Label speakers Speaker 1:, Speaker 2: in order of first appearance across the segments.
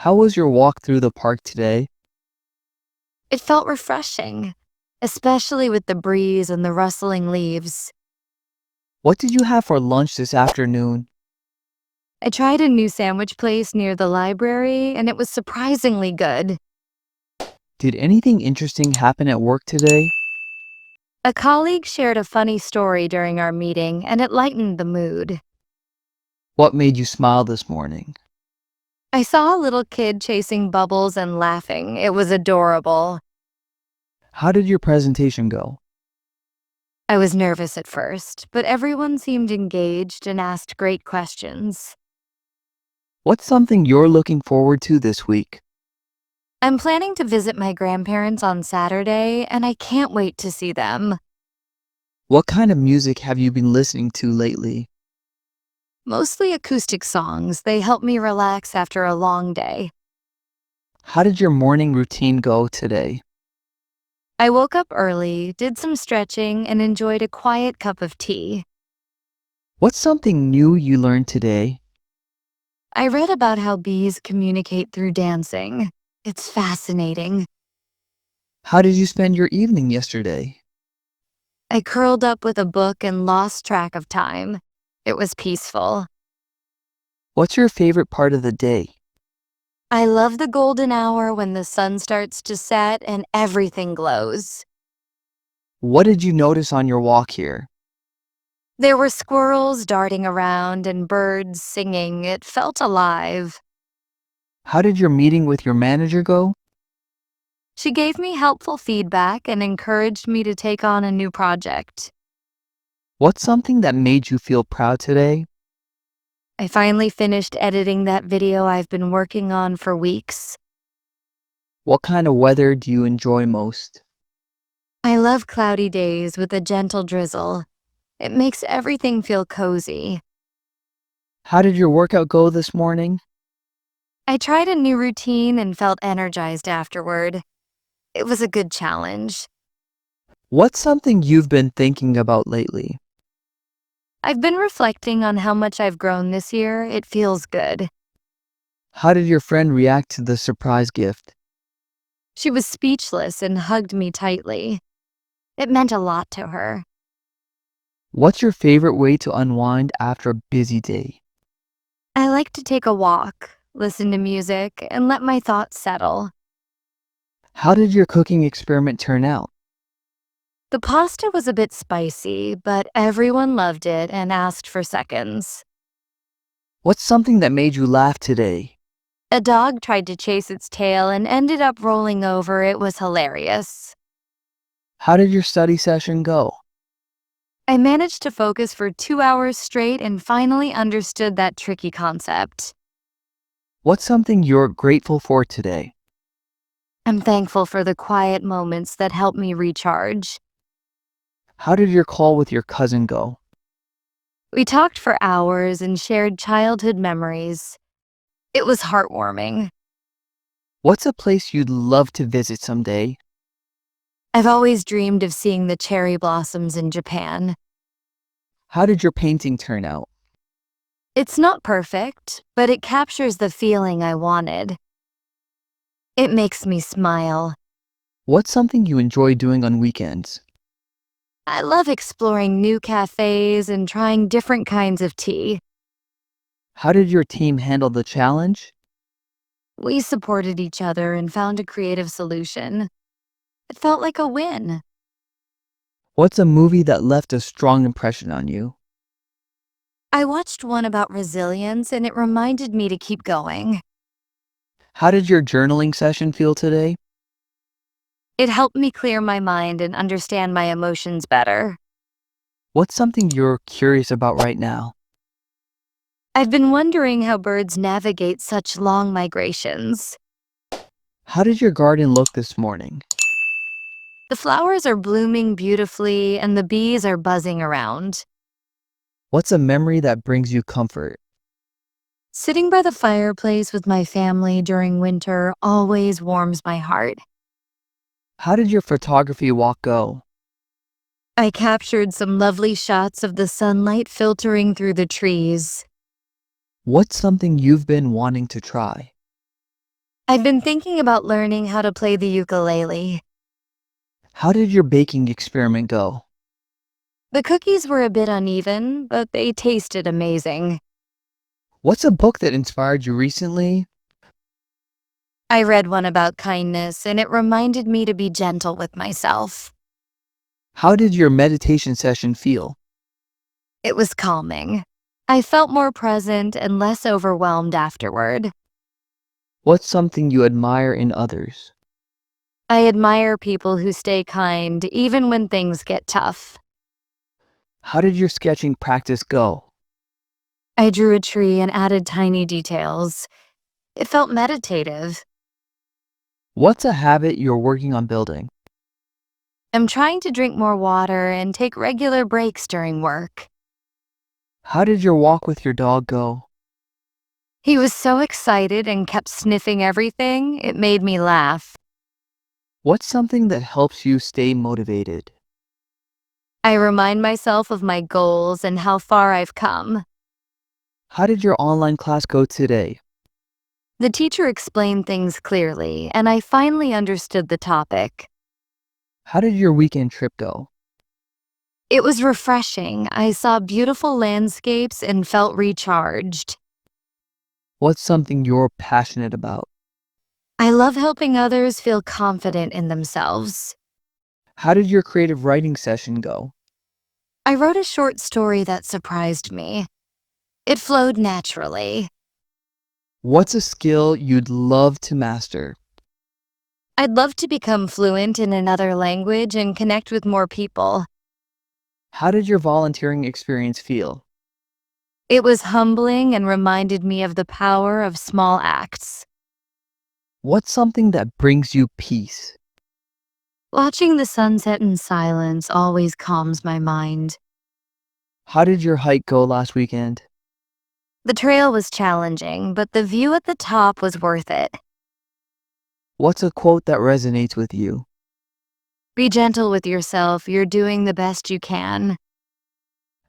Speaker 1: How was your walk through the park today?
Speaker 2: It felt refreshing, especially with the breeze and the rustling leaves.
Speaker 1: What did you have for lunch this afternoon?
Speaker 2: I tried a new sandwich place near the library, and it was surprisingly good.
Speaker 1: Did anything interesting happen at work today?
Speaker 2: A colleague shared a funny story during our meeting, and it lightened the mood.
Speaker 1: What made you smile this morning?
Speaker 2: I saw a little kid chasing bubbles and laughing. It was adorable.
Speaker 1: How did your presentation go?
Speaker 2: I was nervous at first, but everyone seemed engaged and asked great questions.
Speaker 1: What's something you're looking forward to this week?
Speaker 2: I'm planning to visit my grandparents on Saturday, and I can't wait to see them.
Speaker 1: What kind of music have you been listening to lately?
Speaker 2: Mostly acoustic songs. They help me relax after a long day.
Speaker 1: How did your morning routine go today?
Speaker 2: I woke up early, did some stretching, and enjoyed a quiet cup of tea.
Speaker 1: What's something new you learned today?
Speaker 2: I read about how bees communicate through dancing. It's fascinating.
Speaker 1: How did you spend your evening yesterday?
Speaker 2: I curled up with a book and lost track of time. It was peaceful.
Speaker 1: What's your favorite part of the day?
Speaker 2: I love the golden hour when the sun starts to set and everything glows.
Speaker 1: What did you notice on your walk here?
Speaker 2: There were squirrels darting around and birds singing. It felt alive.
Speaker 1: How did your meeting with your manager go?
Speaker 2: She gave me helpful feedback and encouraged me to take on a new project.
Speaker 1: What's something that made you feel proud today?
Speaker 2: I finally finished editing that video I've been working on for weeks.
Speaker 1: What kind of weather do you enjoy most?
Speaker 2: I love cloudy days with a gentle drizzle. It makes everything feel cozy.
Speaker 1: How did your workout go this morning?
Speaker 2: I tried a new routine and felt energized afterward. It was a good challenge.
Speaker 1: What's something you've been thinking about lately?
Speaker 2: I've been reflecting on how much I've grown this year. It feels good.
Speaker 1: How did your friend react to the surprise gift?
Speaker 2: She was speechless and hugged me tightly. It meant a lot to her.
Speaker 1: What's your favorite way to unwind after a busy day?
Speaker 2: I like to take a walk, listen to music, and let my thoughts settle.
Speaker 1: How did your cooking experiment turn out?
Speaker 2: The pasta was a bit spicy, but everyone loved it and asked for seconds.
Speaker 1: What's something that made you laugh today?
Speaker 2: A dog tried to chase its tail and ended up rolling over. It was hilarious.
Speaker 1: How did your study session go?
Speaker 2: I managed to focus for 2 hours straight and finally understood that tricky concept.
Speaker 1: What's something you're grateful for today?
Speaker 2: I'm thankful for the quiet moments that help me recharge.
Speaker 1: How did your call with your cousin go?
Speaker 2: We talked for hours and shared childhood memories. It was heartwarming.
Speaker 1: What's a place you'd love to visit someday?
Speaker 2: I've always dreamed of seeing the cherry blossoms in Japan.
Speaker 1: How did your painting turn out?
Speaker 2: It's not perfect, but it captures the feeling I wanted. It makes me smile.
Speaker 1: What's something you enjoy doing on weekends?
Speaker 2: I love exploring new cafes and trying different kinds of tea.
Speaker 1: How did your team handle the challenge?
Speaker 2: We supported each other and found a creative solution. It felt like a win.
Speaker 1: What's a movie that left a strong impression on you?
Speaker 2: I watched one about resilience and it reminded me to keep going.
Speaker 1: How did your journaling session feel today?
Speaker 2: It helped me clear my mind and understand my emotions better.
Speaker 1: What's something you're curious about right now?
Speaker 2: I've been wondering how birds navigate such long migrations.
Speaker 1: How did your garden look this morning?
Speaker 2: The flowers are blooming beautifully and the bees are buzzing around.
Speaker 1: What's a memory that brings you comfort?
Speaker 2: Sitting by the fireplace with my family during winter always warms my heart.
Speaker 1: How did your photography walk go?
Speaker 2: I captured some lovely shots of the sunlight filtering through the trees.
Speaker 1: What's something you've been wanting to try?
Speaker 2: I've been thinking about learning how to play the ukulele.
Speaker 1: How did your baking experiment go?
Speaker 2: The cookies were a bit uneven, but they tasted amazing.
Speaker 1: What's a book that inspired you recently?
Speaker 2: I read one about kindness, and it reminded me to be gentle with myself.
Speaker 1: How did your meditation session feel?
Speaker 2: It was calming. I felt more present and less overwhelmed afterward.
Speaker 1: What's something you admire in others?
Speaker 2: I admire people who stay kind even when things get tough.
Speaker 1: How did your sketching practice go?
Speaker 2: I drew a tree and added tiny details. It felt meditative.
Speaker 1: What's a habit you're working on building?
Speaker 2: I'm trying to drink more water and take regular breaks during work.
Speaker 1: How did your walk with your dog go?
Speaker 2: He was so excited and kept sniffing everything, it made me laugh.
Speaker 1: What's something that helps you stay motivated?
Speaker 2: I remind myself of my goals and how far I've come.
Speaker 1: How did your online class go today?
Speaker 2: The teacher explained things clearly, and I finally understood the topic.
Speaker 1: How did your weekend trip go?
Speaker 2: It was refreshing. I saw beautiful landscapes and felt recharged.
Speaker 1: What's something you're passionate about?
Speaker 2: I love helping others feel confident in themselves.
Speaker 1: How did your creative writing session go?
Speaker 2: I wrote a short story that surprised me. It flowed naturally.
Speaker 1: What's a skill you'd love to master?
Speaker 2: I'd love to become fluent in another language and connect with more people.
Speaker 1: How did your volunteering experience feel?
Speaker 2: It was humbling and reminded me of the power of small acts.
Speaker 1: What's something that brings you peace?
Speaker 2: Watching the sunset in silence always calms my mind.
Speaker 1: How did your hike go last weekend?
Speaker 2: The trail was challenging, but the view at the top was worth it.
Speaker 1: What's a quote that resonates with you?
Speaker 2: Be gentle with yourself, you're doing the best you can.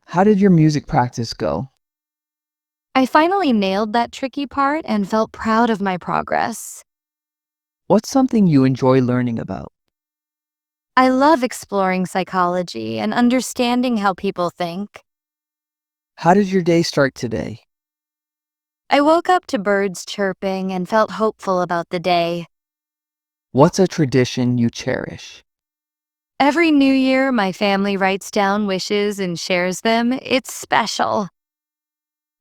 Speaker 1: How did your music practice go?
Speaker 2: I finally nailed that tricky part and felt proud of my progress.
Speaker 1: What's something you enjoy learning about?
Speaker 2: I love exploring psychology and understanding how people think.
Speaker 1: How did your day start today?
Speaker 2: I woke up to birds chirping and felt hopeful about the day.
Speaker 1: What's a tradition you cherish?
Speaker 2: Every New Year, my family writes down wishes and shares them. It's special.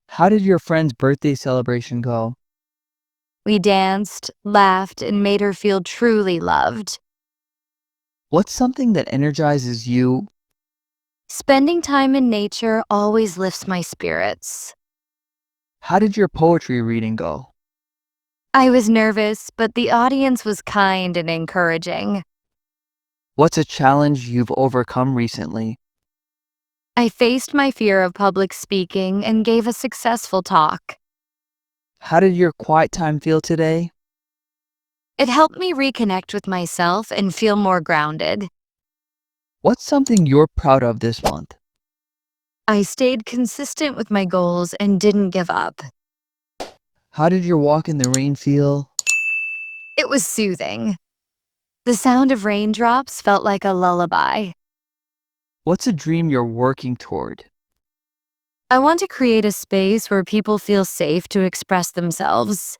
Speaker 1: How did your friend's birthday celebration go?
Speaker 2: We danced, laughed, and made her feel truly loved.
Speaker 1: What's something that energizes you?
Speaker 2: Spending time in nature always lifts my spirits.
Speaker 1: How did your poetry reading go?
Speaker 2: I was nervous, but the audience was kind and encouraging.
Speaker 1: What's a challenge you've overcome recently?
Speaker 2: I faced my fear of public speaking and gave a successful talk.
Speaker 1: How did your quiet time feel today?
Speaker 2: It helped me reconnect with myself and feel more grounded.
Speaker 1: What's something you're proud of this month?
Speaker 2: I stayed consistent with my goals and didn't give up.
Speaker 1: How did your walk in the rain feel?
Speaker 2: It was soothing. The sound of raindrops felt like a lullaby.
Speaker 1: What's a dream you're working toward?
Speaker 2: I want to create a space where people feel safe to express themselves.